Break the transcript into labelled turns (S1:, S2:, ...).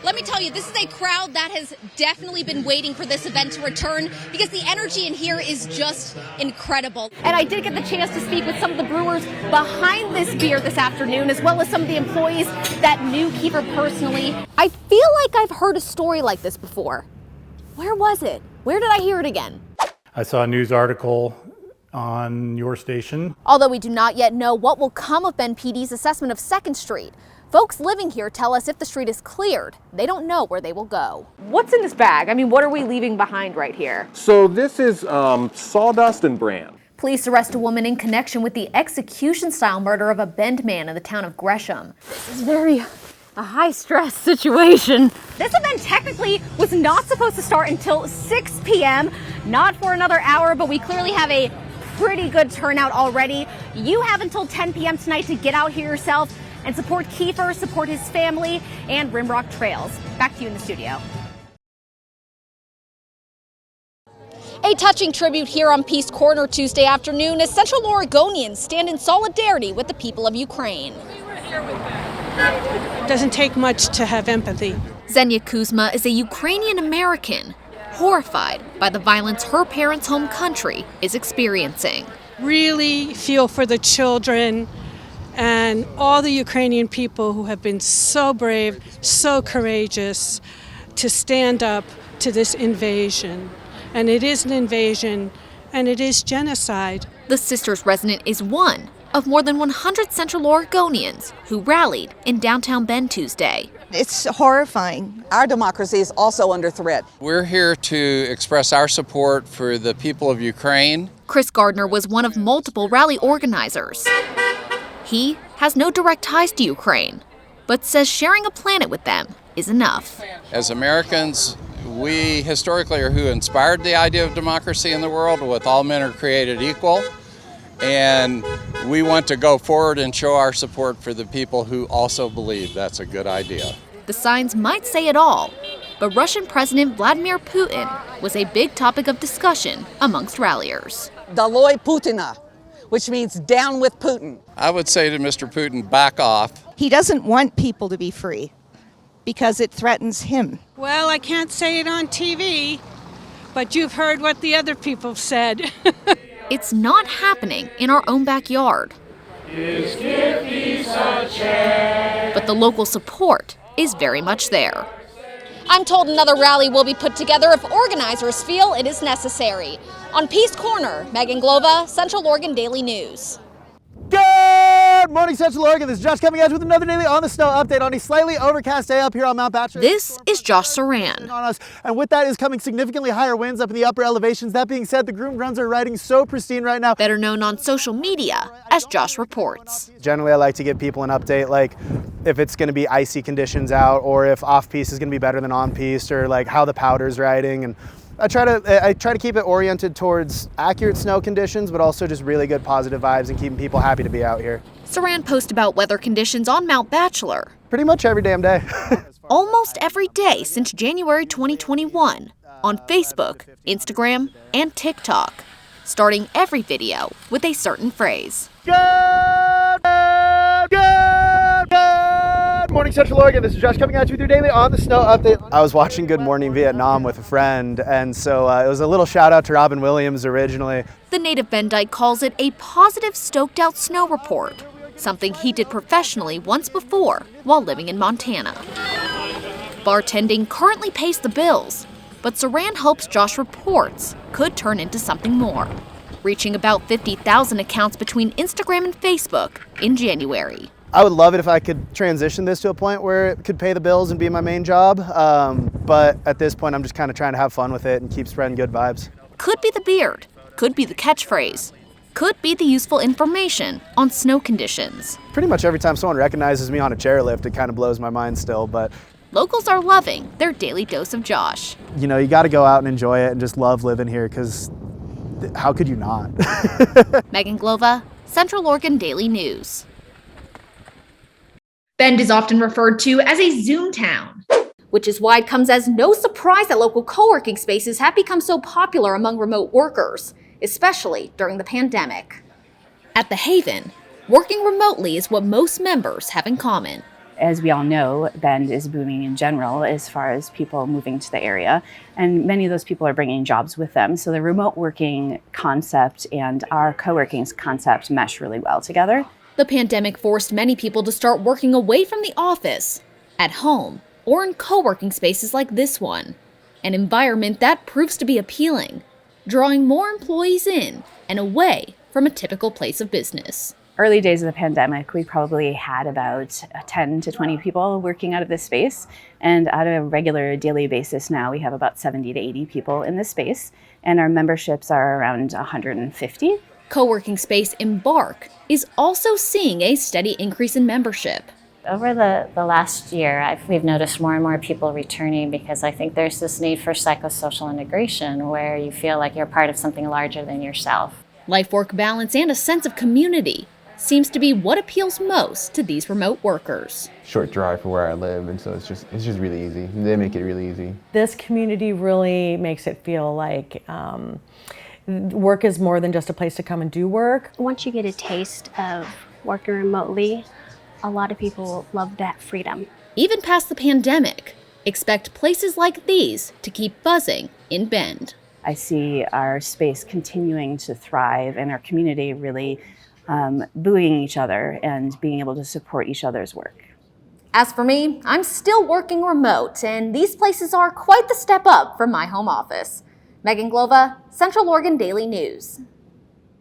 S1: Let me tell you, this is a crowd that has definitely been waiting for this event to return because the energy in here is just incredible. And I did get the chance to speak with some of the brewers behind this beer this afternoon, as well as some of the employees that knew Kiefer personally. I feel like I've heard a story like this before. Where was it? Where did I hear it again?
S2: I saw a news article on your station.
S1: Although we do not yet know what will come of Bend PD's assessment of 2nd Street. Folks living here tell us if the street is cleared, they don't know where they will go. What's in this bag? I mean, what are we leaving behind right here?
S3: So this is sawdust and bran.
S1: Police arrest a woman in connection with the execution-style murder of a Bend man in the town of Gresham. This is a high-stress situation. This event technically was not supposed to start until 6 p.m., not for another hour, but we clearly have a pretty good turnout already. You have until 10 p.m. tonight to get out here yourself and support Kiefer, support his family, and Rimrock Trails. Back to you in the studio. A touching tribute here on Peace Corner Tuesday afternoon as Central Oregonians stand in solidarity with the people of Ukraine.
S4: It doesn't take much to have empathy.
S1: Zenya Kuzma is a Ukrainian American, horrified by the violence her parents' home country is experiencing.
S4: Really feel for the children and all the Ukrainian people who have been so brave, so courageous to stand up to this invasion. And it is an invasion, and it is genocide.
S1: The Sisters resident is one of more than 100 Central Oregonians who rallied in downtown Bend Tuesday.
S5: It's horrifying.
S6: Our democracy is also under threat.
S7: We're here to express our support for the people of Ukraine.
S1: Chris Gardner was one of multiple rally organizers. He has no direct ties to Ukraine, but says sharing a planet with them is enough.
S7: As Americans, we historically are who inspired the idea of democracy in the world, with all men are created equal. And we want to go forward and show our support for the people who also believe that's a good idea.
S1: The signs might say it all, but Russian President Vladimir Putin was a big topic of discussion amongst ralliers.
S6: Doloi Putina, which means down with Putin.
S7: I would say to Mr. Putin, back off.
S5: He doesn't want people to be free because it threatens him.
S4: Well, I can't say it on TV, but you've heard what the other people said.
S1: It's not happening in our own backyard. But the local support is very much there. I'm told another rally will be put together if organizers feel it is necessary. On Peace Corner, Meghan Glova, Central Oregon Daily News.
S8: Good morning, Central Oregon. This is Josh coming at you with another daily on the snow update on a slightly overcast day up here on Mount Bachelor.
S1: This is Josh Saran.
S8: And with that is coming significantly higher winds up in the upper elevations. That being said, the groomed runs are riding so pristine right now.
S1: Better known on social media as Josh Reports.
S8: Generally, I like to give people an update, like if it's going to be icy conditions out, or if off-piste is going to be better than on-piste, or like how the powder's riding. And I try to keep it oriented towards accurate snow conditions, but also just really good positive vibes and keeping people happy to be out here.
S1: Saran posts about weather conditions on Mount Bachelor.
S8: Pretty much every damn day.
S1: Almost every day since January 2021 on Facebook, Instagram, and TikTok, starting every video with a certain phrase.
S8: Good morning, Central Oregon. This is Josh coming at you with your daily on the snow update. I was watching Good Morning Vietnam with a friend, and so it was a little shout out to Robin Williams originally.
S1: The native Bendite calls it a positive stoked out snow report, something he did professionally once before while living in Montana. Bartending currently pays the bills, but Saran hopes Josh Reports could turn into something more, reaching about 50,000 accounts between Instagram and Facebook in January.
S8: I would love it if I could transition this to a point where it could pay the bills and be my main job, but at this point I'm just kind of trying to have fun with it and keep spreading good vibes.
S1: Could be the beard, could be the catchphrase, could be the useful information on snow conditions.
S8: Pretty much every time someone recognizes me on a chairlift, it kind of blows my mind still, but
S1: locals are loving their daily dose of Josh.
S8: You know, you got to go out and enjoy it and just love living here, because how could you not?
S1: Meghan Glova, Central Oregon Daily News. Bend is often referred to as a Zoom town, which is why it comes as no surprise that local co-working spaces have become so popular among remote workers, especially during the pandemic. At the Haven, working remotely is what most members have in common.
S9: As we all know, Bend is booming in general as far as people moving to the area, and many of those people are bringing jobs with them. So the remote working concept and our co-working concept mesh really well together.
S1: The pandemic forced many people to start working away from the office, at home, or in co-working spaces like this one. An environment that proves to be appealing, drawing more employees in and away from a typical place of business.
S9: Early days of the pandemic, we probably had about 10 to 20 people working out of this space. And on a regular daily basis now, we have about 70 to 80 people in this space. And our memberships are around 150.
S1: Co-working space Embark is also seeing a steady increase in membership.
S10: Over the last year, we've noticed more and more people returning because I think there's this need for psychosocial integration where you feel like you're part of something larger than yourself.
S1: Life-work balance and a sense of community seems to be what appeals most to these remote workers.
S11: Short drive for where I live, and so it's just really easy. They make it really easy.
S12: This community really makes it feel like work is more than just a place to come and do work.
S13: Once you get a taste of working remotely, a lot of people love that freedom.
S1: Even past the pandemic, expect places like these to keep buzzing in Bend.
S9: I see our space continuing to thrive and our community really buoying each other and being able to support each other's work.
S1: As for me, I'm still working remote, and these places are quite the step up from my home office. Meghan Glova, Central Oregon Daily News.